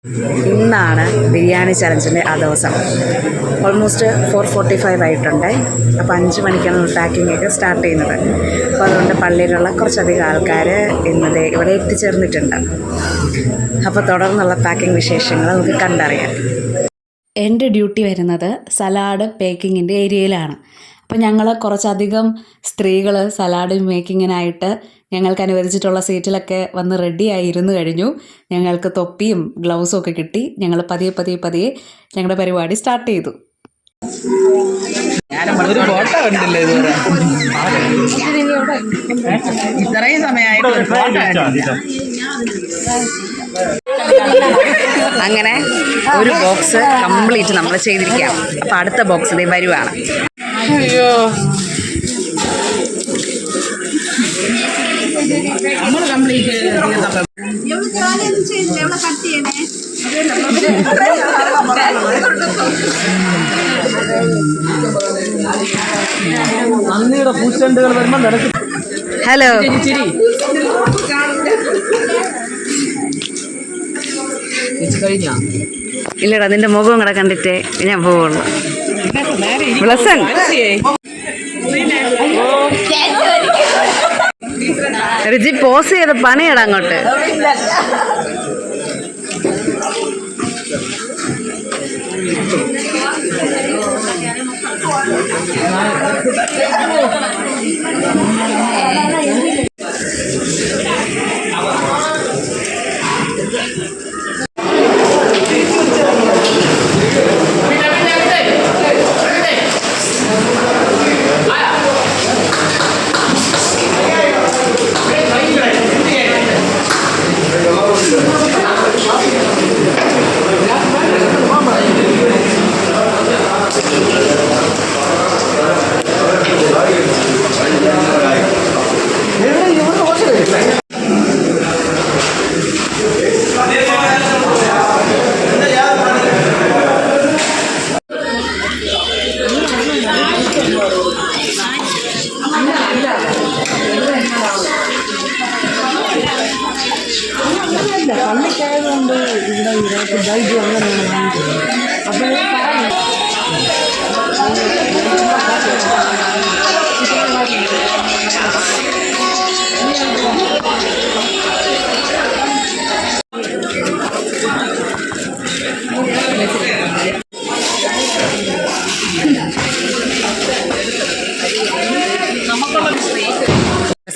ഇന്നാണ് ബിരിയാണി ചലഞ്ചിൻ്റെ ആ ദിവസം. ഓൾമോസ്റ്റ് 4:45 ആയിട്ടുണ്ട്. അപ്പോൾ 5 മണിക്കാണ് പാക്കിംഗ് ഒക്കെ സ്റ്റാർട്ട് ചെയ്യുന്നത്. അപ്പോൾ അതുകൊണ്ട് പള്ളിയിലുള്ള കുറച്ചധികം ആൾക്കാർ ഇന്നത് ഇവിടെ എത്തിച്ചേർന്നിട്ടുണ്ട്. അപ്പോൾ തുടർന്നുള്ള പാക്കിംഗ് വിശേഷങ്ങൾ നമുക്ക് കണ്ടറിയാം. എൻ്റെ ഡ്യൂട്ടി വരുന്നത് സലാഡ് പേക്കിങ്ങിൻ്റെ ഏരിയയിലാണ്. അപ്പോൾ ഞങ്ങൾ കുറച്ചധികം സ്ത്രീകൾ സലാഡ് മേക്കിങ്ങിനായിട്ട് ഞങ്ങൾക്ക് അനുവദിച്ചിട്ടുള്ള സീറ്റിലൊക്കെ വന്ന് റെഡിയായി ഇരുന്ന് കഴിഞ്ഞു. ഞങ്ങൾക്ക് തൊപ്പിയും ഗ്ലൗസും ഒക്കെ കിട്ടി. ഞങ്ങൾ പതിയെ ഞങ്ങളുടെ പരിപാടി സ്റ്റാർട്ട് ചെയ്തു. ഇത്രയും സമയമായിട്ട് അങ്ങനെ ഒരു ബോക്സ് കംപ്ലീറ്റ് നമ്മൾ ചെയ്തിരിക്കാം. അപ്പോൾ അടുത്ത ബോക്സ് ഇതേ വരുവാണ്. അയ്യോ, നമ്മൾ കംപ്ലീറ്റ് ഹലോ, ഇല്ലടാ, നിന്റെ മുഖം കൂടെ കണ്ടിട്ടേ ഞാൻ പോവുള്ളൂ. ബ്ലസ്സൻ, റിജി പോസ് ചെയ്ത് പണിയടാ അങ്ങോട്ട്. പള്ളിക്കായതുകൊണ്ട് ഇവിടെ ഇതായിട്ട് അങ്ങനെയാണ്. അപ്പോൾ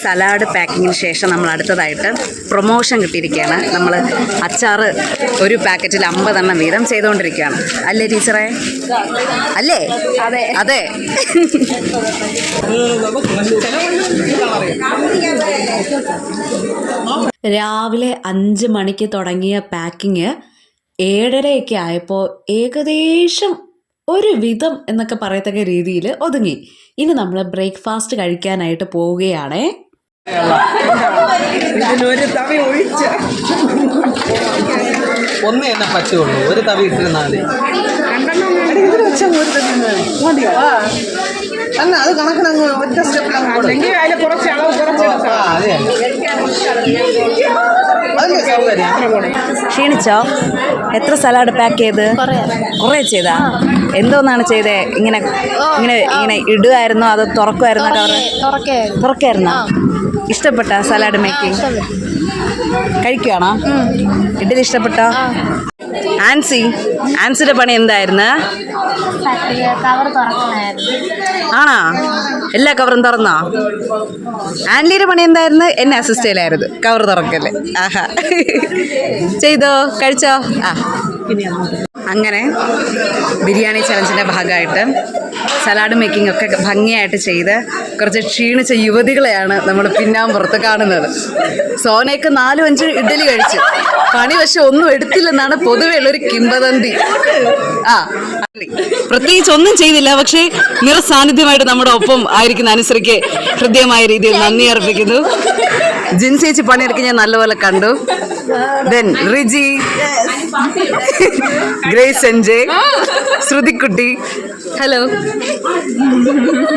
സലാഡ് പാക്കിങ്ങിന് ശേഷം നമ്മൾ അടുത്തതായിട്ട് പ്രൊമോഷൻ കിട്ടിയിരിക്കുകയാണ്. നമ്മൾ അച്ചാർ ഒരു പാക്കറ്റിൽ 50 എണ്ണം വീതം ചെയ്തുകൊണ്ടിരിക്കുകയാണ്. അല്ലേ ടീച്ചറെ? അല്ലേ? അതെ അതെ. രാവിലെ 5 മണിക്ക് തുടങ്ങിയ പാക്കിങ് 7:30 ആയപ്പോൾ ഏകദേശം ഒരു വിധം എന്നൊക്കെ പറയത്തക്ക രീതിയിൽ ഒതുങ്ങി. ഇനി നമ്മൾ ബ്രേക്ക്ഫാസ്റ്റ് കഴിക്കാനായിട്ട് പോവുകയാണേ. ഒരു തവി ഒഴിച്ച് ഒന്ന് തന്നെ പറ്റുള്ളൂ. ഒരു തവി ഇട്ടിരുന്നാൽ അല്ല, അത് കണക്കിനങ്ങ് ഒറ്റ സ്റ്റെപ്പിൽ അതിൽ കുറച്ച് അളവ് കുറച്ച്. ക്ഷീണിച്ചോ? എത്ര സലാഡ് പാക്ക് ചെയ്ത്? കുറേ ചെയ്താ? എന്തോന്നാണ് ചെയ്തേ? ഇങ്ങനെ ഇങ്ങനെ ഇങ്ങനെ ഇടുമായിരുന്നോ അതോ തുറക്കുമായിരുന്നോ? തുറക്കായിരുന്നോ? ഇഷ്ടപ്പെട്ട സലാഡ് മേക്കിംഗ്? കഴിക്കുവാണോ? ഇഡ്ഡലി ഇഷ്ടപ്പെട്ടോ? ആൻസിയുടെ പണി എന്തായിരുന്നു? ആണോ? എല്ലാ കവറും തുറന്നോ? ആൻലിയുടെ പണി എന്തായിരുന്നു? എന്നെ അസിസ്റ്റ് ചെയ്യലായിരുന്നു കവർ തുറക്കല്ലേ. ആഹാ, ചെയ്തോ? കഴിച്ചോ? ആ, അങ്ങനെ ബിരിയാണി ചലഞ്ചിൻ്റെ ഭാഗമായിട്ട് സലാഡ് മേക്കിംഗ് ഒക്കെ ഭംഗിയായിട്ട് ചെയ്ത് കുറച്ച് ക്ഷീണിച്ച യുവതികളെയാണ് നമ്മൾ പിന്നാമ്പുറത്ത് കാണുന്നത്. സോനയൊക്കെ 4-5 ഇഡ്ഡലി കഴിച്ചു. പണി പക്ഷെ ഒന്നും എടുത്തില്ലെന്നാണ് പൊതുവെ ഉള്ളൊരു കിംവദന്തി. പ്രത്യേകിച്ച് ഒന്നും ചെയ്തില്ല, പക്ഷേ നിറസാന്നിധ്യമായിട്ട് നമ്മുടെ ഒപ്പം ആയിരിക്കുന്ന അനുസരിക്ക് ഹൃദ്യമായ രീതിയിൽ നന്ദി അർപ്പിക്കുന്നു. ജിൻസേച്ചി പണിയെടുക്കാൻ ഞാൻ നല്ലപോലെ കണ്ടു. ദെൻ റിജി, ഗ്രേസ് സഞ്ജയ്, ശ്രുതിക്കുട്ടി. ഹലോ,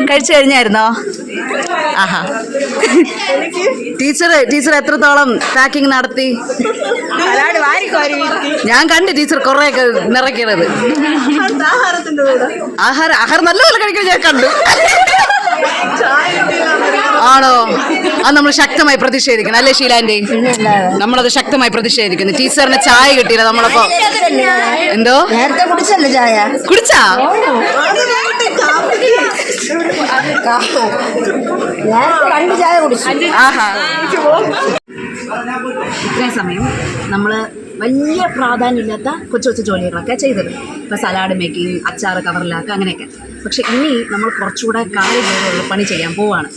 കഴിച്ചു കഴിഞ്ഞായിരുന്നോ? ആഹാ ടീച്ചർ എത്രത്തോളം പാക്കിംഗ് നടത്തി? ഞാൻ കണ്ടു ടീച്ചർ കുറെയൊക്കെ നിറയ്ക്കണത്. ആഹാരം നല്ലപോലെ കഴിക്കണം ഞാൻ കണ്ടു. ആണോ? അത് നമ്മൾ ശക്തമായി പ്രതിഷേധിക്കണം അല്ലേ ഷീലാൻഡി? നമ്മളത് ശക്തമായി പ്രതിഷേധിക്കുന്നു. ടീച്ചറിന് ചായ കിട്ടിയില്ല നമ്മളപ്പോ. എന്തോ നേരത്തെ കുടിച്ചല്ലേ ചായ? കുടിച്ചാ? രണ്ട് ചായ കുടിച്ചു. ആഹാ. ഇത്രയും സമയം നമ്മൾ വലിയ പ്രാധാന്യമില്ലാത്ത കൊച്ചു കൊച്ചു ജോലികളൊക്കെ ചെയ്തത്. ഇപ്പോൾ സലാഡ് മേക്കിംഗ്, അച്ചാറ് കവറിലാക്കുക, അങ്ങനെയൊക്കെ. പക്ഷെ ഇനി നമ്മൾ കുറച്ചുകൂടെ കാര്യബോധമുള്ള പണി ചെയ്യാൻ പോവുകയാണ്.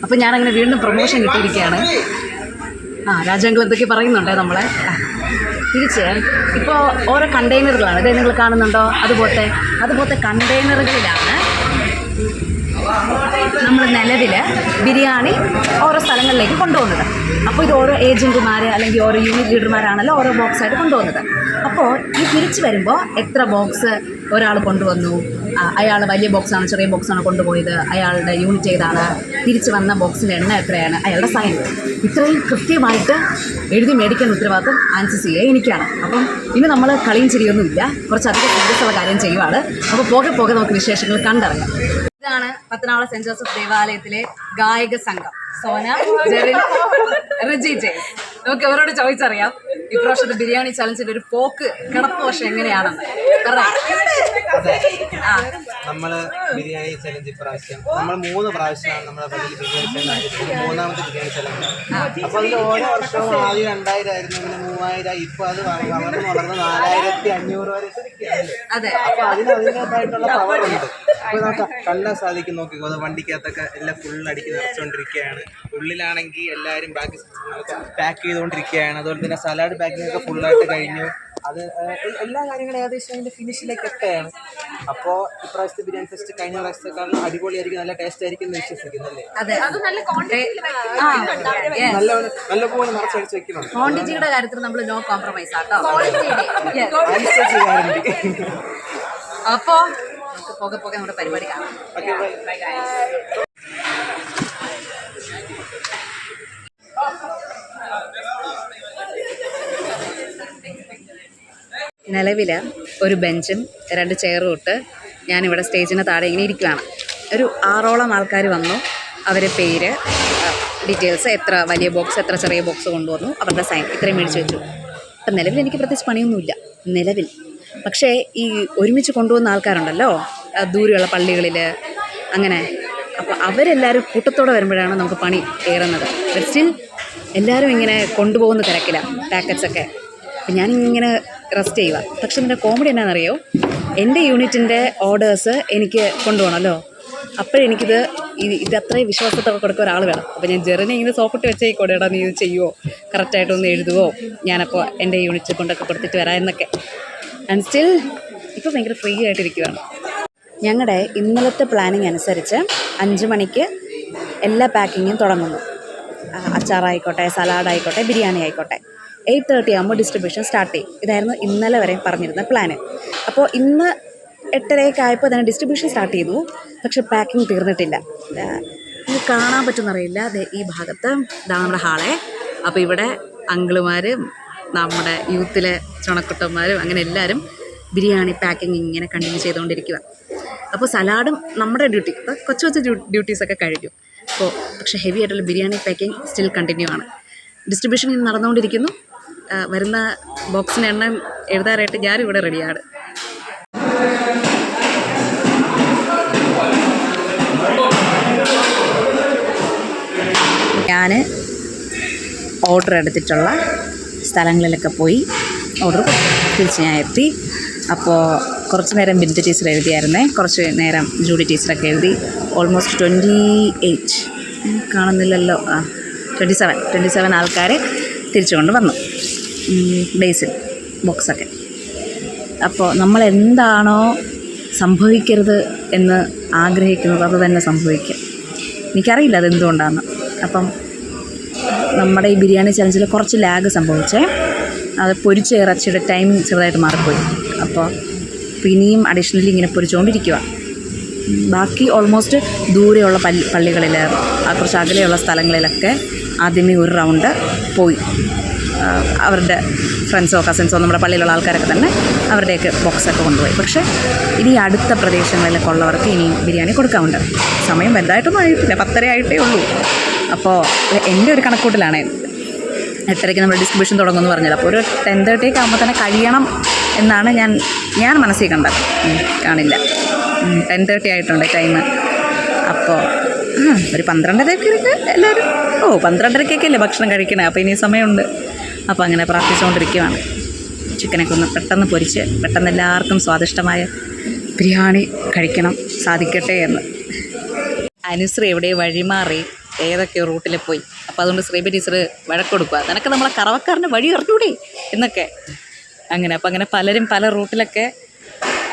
അപ്പോൾ ഞാനങ്ങനെ വീണ്ടും പ്രൊമോഷൻ കിട്ടിയിരിക്കുകയാണ്. രാജാങ്കൾ എന്തൊക്കെ പറയുന്നുണ്ടേ നമ്മളെ. തിരിച്ച് ഇപ്പോൾ ഓരോ കണ്ടെയ്നറുകളാണ് ഇത് നിങ്ങൾ കാണുന്നുണ്ടോ? അതുപോലത്തെ കണ്ടെയ്നറുകളിലാണ് നമ്മൾ നിലവിൽ ബിരിയാണി ഓരോ സ്ഥലങ്ങളിലേക്ക് കൊണ്ടുപോകുന്നത്. അപ്പോൾ ഇത് ഓരോ ഏജൻറ്റുമാർ അല്ലെങ്കിൽ ഓരോ യൂണിറ്റ് ലീഡർമാരാണല്ലോ ഓരോ ബോക്സായിട്ട് കൊണ്ടുപോകുന്നത്. അപ്പോൾ ഈ തിരിച്ച് വരുമ്പോൾ എത്ര ബോക്സ് ഒരാൾ കൊണ്ടുവന്നു, അയാൾ വലിയ ബോക്സാണോ ചെറിയ ബോക്സാണോ കൊണ്ടുപോയത്, അയാളുടെ യൂണിറ്റ് ഏതാണ്, തിരിച്ച് വന്ന ബോക്സിൻ്റെ എണ്ണം എത്രയാണ്, അയാളുടെ സൈൻ, ഇത്രയും കൃത്യമായിട്ട് എഴുതി മേടിക്കുന്ന ഉത്തരവാദിത്വം ആൻസർ ചെയ്യുക എനിക്കാണ്. അപ്പം ഇനി നമ്മൾ കളിയും ചിരിയൊന്നുമില്ല, കുറച്ചധികം സീരിയസ് ഉള്ള കാര്യം ചെയ്യുവാണ്. അപ്പോൾ പോകെ നമുക്ക് വിശേഷങ്ങൾ കണ്ടറിയാം. ഇതാണ് പത്തനാള സെൻറ് ജോസഫ് ദേവാലയത്തിലെ ഗായക സംഘം. സോന, ജെറിൻ, റിജി ജെയിംസ്. നമുക്ക് അവരോട് ചോദിച്ചറിയാം ഇപ്രാവശ്യത്തെ ബിരിയാണി ചലഞ്ചിന്റെ ഒരു പോക്ക് കിടപ്പ് വർഷം എങ്ങനെയാണെന്ന്. നമ്മള് ബിരിയാണി ചലഞ്ച് ഇപ്രാവശ്യം നമ്മൾ 3 പ്രാവശ്യമാണ് നമ്മുടെ പള്ളിയിൽ ബിരിയാണി ചലഞ്ച്, 3ാമത്തെ ബിരിയാണി ചലഞ്ച്. അപ്പൊ അതിൽ ഓരോ വർഷവും ആദ്യം 2000 ആയിരുന്നു, പിന്നെ 3000, ഇപ്പൊ അത് വളർന്ന് 4500 വരെ എത്തിയിരിക്കുകയാണ്. അപ്പൊ അതിനതിൻ്റെതായിട്ടുള്ള പവർ ഉണ്ട്. അപ്പൊ നമുക്ക് കണ്ടാൽ സാധിക്കും. നോക്കിക്കോ, അത് വണ്ടിക്കകത്തൊക്കെ എല്ലാം ഫുൾ അടിക്ക് നിറച്ചുകൊണ്ടിരിക്കുകയാണ്. ഉള്ളിലാണെങ്കിൽ എല്ലാവരും ബാക്കി പാക്ക് ചെയ്തുകൊണ്ടിരിക്കുകയാണ്. അതുപോലെ തന്നെ സലാഡ് പാക്കിംഗ് ഒക്കെ ഫുള്ളായിട്ട് കഴിഞ്ഞു. അത് എല്ലാ കാര്യങ്ങളും ഏകദേശം അതിൻ്റെ ഫിനിഷിലേക്ക് എത്തുകയാണ്. അപ്പോൾ ഇപ്രാവശ്യത്തെ ബിരിയാണി ഫെസ്റ്റ് കഴിഞ്ഞ പ്രാവശ്യത്തെക്കാളും അടിപൊളിയായിരിക്കും, നല്ല ടേസ്റ്റ് ആയിരിക്കും എന്ന് വിശ്വസിക്കുന്നു അല്ലേ? നല്ലപോലെ നിറച്ചടിച്ച് വെക്കുന്നുണ്ട്. ക്വാണ്ടിറ്റിയുടെ കാര്യത്തിൽ നമ്മൾ നോ കോംപ്രമൈസ് ആട്ടോ. അപ്പോൾ നമുക്ക് പോകെ നമ്മുടെ പരിപാടി കാണാം. നിലവിൽ ഒരു ബെഞ്ചും 2 ചെയറും ഇട്ട് ഞാനിവിടെ സ്റ്റേജിന് താഴെ ഇങ്ങനെ ഇരിക്കുകയാണ്. ഒരു 6ഓളം ആൾക്കാർ വന്നു. അവരെ പേര്, ഡീറ്റെയിൽസ്, എത്ര വലിയ ബോക്സ് എത്ര ചെറിയ ബോക്സ് കൊണ്ടുവന്നു, അവരുടെ സൈൻ ഇത്രയും മേടിച്ച് വെച്ചു. അപ്പം നിലവിൽ എനിക്ക് പ്രത്യേകിച്ച് പണിയൊന്നുമില്ല നിലവിൽ. പക്ഷേ ഈ ഒരുമിച്ച് കൊണ്ടുപോകുന്ന ആൾക്കാരുണ്ടല്ലോ ദൂരെയുള്ള പള്ളികളിൽ അങ്ങനെ, അപ്പോൾ അവരെല്ലാവരും കൂട്ടത്തോടെ വരുമ്പോഴാണ് നമുക്ക് പണി കയറുന്നത്. ബട്ട് സ്റ്റിൽ എല്ലാവരും ഇങ്ങനെ കൊണ്ടുപോകുന്ന തിരക്കിലാണ് പാക്കറ്റ്സൊക്കെ. അപ്പം ഞാനിങ്ങനെ റെസ്റ്റ് ചെയ്യുക. പക്ഷെ ഇതിൻ്റെ കോമഡി എന്നാണെന്നറിയോ, എൻ്റെ യൂണിറ്റിൻ്റെ ഓർഡേഴ്സ് എനിക്ക് കൊണ്ടുപോകണമല്ലോ. അപ്പോഴെനിക്കിത് അത്രയും വിശ്വാസത്തോടെ കൊടുക്കുക ഒരാൾ വേണം. അപ്പോൾ ഞാൻ ജെറിനെ ഇങ്ങനെ സോപ്പിട്ട് വെച്ചേക്കോടെ, നീ ഇത് ചെയ്യുമോ, കറക്റ്റായിട്ടൊന്ന് എഴുതുമോ, ഞാനപ്പോൾ എൻ്റെ യൂണിറ്റ് കൊണ്ടൊക്കെ കൊടുത്തിട്ട് വരാം എന്നൊക്കെ. ആൻഡ് സ്റ്റിൽ ഇപ്പോൾ ഭയങ്കര ഫ്രീ ആയിട്ടിരിക്കുകയാണ്. ഞങ്ങളുടെ ഇന്നലത്തെ പ്ലാനിങ് അനുസരിച്ച് 5 മണിക്ക് എല്ലാ പാക്കിങ്ങും തുടങ്ങുന്നു. അച്ചാറായിക്കോട്ടെ, സലാഡായിക്കോട്ടെ, ബിരിയാണി ആയിക്കോട്ടെ. 8:30 ആകുമ്പോൾ ഡിസ്ട്രിബ്യൂഷൻ സ്റ്റാർട്ട് ചെയ്യും. ഇതായിരുന്നു ഇന്നലെ വരെ പറഞ്ഞിരുന്ന പ്ലാന്. അപ്പോൾ ഇന്ന് 8:30 ആയപ്പോൾ തന്നെ ഡിസ്ട്രിബ്യൂഷൻ സ്റ്റാർട്ട് ചെയ്തു. പക്ഷേ പാക്കിങ് തീർന്നിട്ടില്ല. ഇത് കാണാൻ പറ്റുമെന്നറിയില്ല. ഈ ഭാഗത്ത് ഇതാണ് നമ്മുടെ ഹാളെ. അപ്പോൾ ഇവിടെ അങ്കിളുമാരും നമ്മുടെ യൂത്തിലെ ചുണക്കുട്ടന്മാരും അങ്ങനെ എല്ലാവരും ബിരിയാണി പാക്കിങ് ഇങ്ങനെ കണ്ടിന്യൂ ചെയ്തുകൊണ്ടിരിക്കുക. അപ്പോൾ സലാഡും നമ്മുടെ ഡ്യൂട്ടി, കൊച്ചു കൊച്ചു ഡ്യൂട്ടീസൊക്കെ കഴിഞ്ഞു. അപ്പോൾ പക്ഷേ ഹെവി ആയിട്ടുള്ള ബിരിയാണി പാക്കിങ് സ്റ്റിൽ കണ്ടിന്യൂ ആണ്. ഡിസ്ട്രിബ്യൂഷൻ ഇന്ന് നടന്നുകൊണ്ടിരിക്കുന്നു. വരുന്ന ബോക്സിൻ്റെ എണ്ണം എഴുതാനായിട്ട് ഞാനിവിടെ റെഡിയാണ്. ഞാൻ ഓർഡർ എടുത്തിട്ടുള്ള സ്ഥലങ്ങളിലൊക്കെ പോയി ഓർഡർ തിരിച്ച് ഞാൻ എത്തി. അപ്പോൾ കുറച്ച് നേരം ബിന്ദു ടീച്ചർ എഴുതിയായിരുന്നേ, കുറച്ച് നേരം ജൂഡി ടീച്ചറൊക്കെ എഴുതി. ഓൾമോസ്റ്റ് 28 കാണുന്നില്ലല്ലോ, 27 ആൾക്കാരെ തിരിച്ചു കൊണ്ട് വന്നു ബേസിൽ ബോക്സൊക്കെ. അപ്പോൾ നമ്മൾ എന്താണോ സംഭവിക്കരുത് എന്ന് ആഗ്രഹിക്കുന്നത് അത് തന്നെ സംഭവിക്കും. എനിക്കറിയില്ല അതെന്തുകൊണ്ടാണെന്ന്. അപ്പം നമ്മുടെ ഈ ബിരിയാണി ചലഞ്ചിൽ കുറച്ച് ലാഗ് സംഭവിച്ചേ. അത് പൊരിച്ച ഇറച്ചിയുടെ ടൈമിങ് ചെറുതായിട്ട് മാറിപ്പോയി. അപ്പോൾ ഇനിയും അഡീഷണലി ഇങ്ങനെ പൊരിച്ചുകൊണ്ടിരിക്കുക. ബാക്കി ഓൾമോസ്റ്റ് ദൂരെയുള്ള പള്ളികളിൽ കുറച്ച് അകലെയുള്ള സ്ഥലങ്ങളിലൊക്കെ ആദ്യമേ ഒരു റൗണ്ട് പോയി. അവരുടെ ഫ്രണ്ട്സോ കസിൻസോ നമ്മുടെ പള്ളിയിലുള്ള ആൾക്കാരൊക്കെ തന്നെ അവരുടെയൊക്കെ ബോക്സൊക്കെ കൊണ്ടുപോയി. പക്ഷേ ഇനി അടുത്ത പ്രദേശങ്ങളിലൊക്കെ ഉള്ളവർക്ക് ഇനിയും ബിരിയാണി കൊടുക്കാറുണ്ട്. സമയം വലുതായിട്ടൊന്നും ആയിട്ടില്ല, 10:30 ആയിട്ടേ ഉള്ളൂ. അപ്പോൾ എൻ്റെ ഒരു കണക്കൂട്ടിലാണ് 8:30 നമ്മൾ ഡിസ്ട്രിബ്യൂഷൻ തുടങ്ങുമെന്ന് പറഞ്ഞത്. അപ്പോൾ ഒരു 10:30 ആകുമ്പോൾ തന്നെ കഴിയണം എന്നാണ് ഞാൻ മനസ്സിൽ കണ്ടത്. കാണില്ല, 10:30 ആയിട്ടുണ്ട് ടൈം. അപ്പോൾ ഒരു 12:30 എല്ലാവരും 12:30 അല്ലേ ഭക്ഷണം കഴിക്കണേ, അപ്പോൾ ഇനി സമയമുണ്ട്. അപ്പോൾ അങ്ങനെ പ്രാർത്ഥിച്ചുകൊണ്ടിരിക്കുകയാണ്. ചിക്കനൊക്കെ ഒന്ന് പെട്ടെന്ന് പൊരിച്ച് പെട്ടെന്ന് എല്ലാവർക്കും സ്വാദിഷ്ടമായ ബിരിയാണി കഴിക്കണം സാധിക്കട്ടെ എന്ന്. അനുശ്രീ എവിടെ വഴിമാറി ഏതൊക്കെയോ റൂട്ടിൽ പോയി. അപ്പോൾ അതുകൊണ്ട് ശ്രീബ ടീച്ചർ വഴക്ക് കൊടുക്കുക, നിനക്ക് നമ്മളെ കറവക്കാരൻ്റെ വഴി അറിഞ്ഞൂടെ എന്നൊക്കെ. അപ്പോൾ അങ്ങനെ പലരും പല റൂട്ടിലൊക്കെ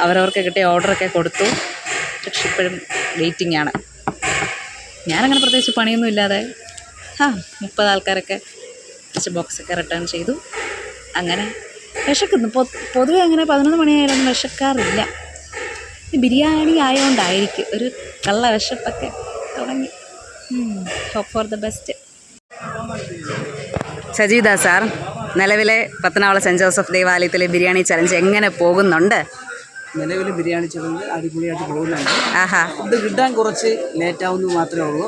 അവരവർക്ക് കിട്ടിയ ഓർഡറൊക്കെ കൊടുത്തു. പക്ഷെ ഇപ്പോഴും വെയിറ്റിംഗ് ആണ്. ഞാനങ്ങനെ പ്രത്യേകിച്ച് പണിയൊന്നും ഇല്ലാതെ 30 ആൾക്കാരൊക്കെ കുറച്ച് ബോക്സൊക്കെ റിട്ടേൺ ചെയ്തു. അങ്ങനെ വിശക്കുന്നു. പൊതുവെ അങ്ങനെ 11 മണിയായാലൊന്നും വിശക്കാറില്ല. ബിരിയാണി ആയതുകൊണ്ടായിരിക്കും ഒരു കള്ള വിശപ്പൊക്കെ തുടങ്ങി. Hope for the best. Sajeeda sir, നിലവിലെ പത്തനാപുരം സെൻറ്റ് ജോസഫ് ദേവാലയത്തിലെ ബിരിയാണി ചലഞ്ച് എങ്ങനെ പോകുന്നുണ്ട്? നിലവിൽ ബിരിയാണി ചലഞ്ച് അടിപൊളിയായിട്ട് പോകുന്നുണ്ട്. ഇത് കിട്ടാൻ കുറച്ച് ലേറ്റ് ആവുന്നത് മാത്രമേ ഉള്ളൂ.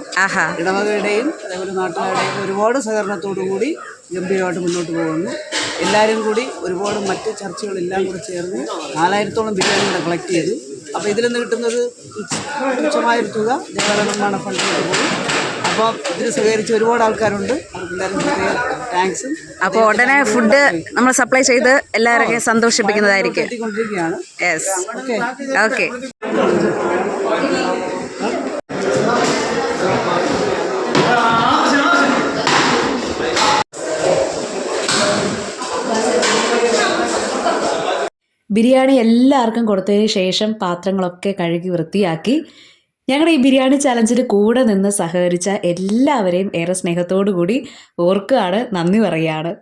ഇടവകയുടെയും അതേപോലെ നാട്ടുകാരുടെയും ഒരുപാട് സഹകരണത്തോടു കൂടി ഗംഭീരമായിട്ട് മുന്നോട്ട് പോകുന്നു. എല്ലാവരും കൂടി ഒരുപാട് മറ്റ് ചർച്ചകളെല്ലാം കൂടി ചേർന്ന് 4000-ഓളം ബിരിയാണി കൂടെ കളക്ട് ചെയ്തു. അപ്പോൾ ഇതിൽ നിന്ന് കിട്ടുന്നൊരു തുച്ഛമായൊരു തുക ദേവാലയ നിർമ്മാണ ഫണ്ടിലേക്ക് പോകും. അപ്പോൾ ഇതിൽ സഹകരിച്ച് ഒരുപാട് ആൾക്കാരുണ്ട്. അവർക്കെല്ലാവരും താങ്ക്സും. അപ്പോൾ ഉടനെ ഫുഡ് നമ്മൾ സപ്ലൈ ചെയ്ത് എല്ലാവരെയും സന്തോഷിപ്പിക്കുന്നതായിരിക്കും. എത്തിക്കൊണ്ടിരിക്കുകയാണ്. Yes, okay. ബിരിയാണി എല്ലാവർക്കും കൊടുത്തതിന് ശേഷം പാത്രങ്ങളൊക്കെ കഴുകി വൃത്തിയാക്കി ഞങ്ങളുടെ ഈ ബിരിയാണി ചലഞ്ചിന് കൂടെ നിന്ന് സഹകരിച്ച എല്ലാവരെയും ഏറെ സ്നേഹത്തോടു കൂടി ഓർക്കുകയാണ്, നന്ദി പറയുകയാണ്.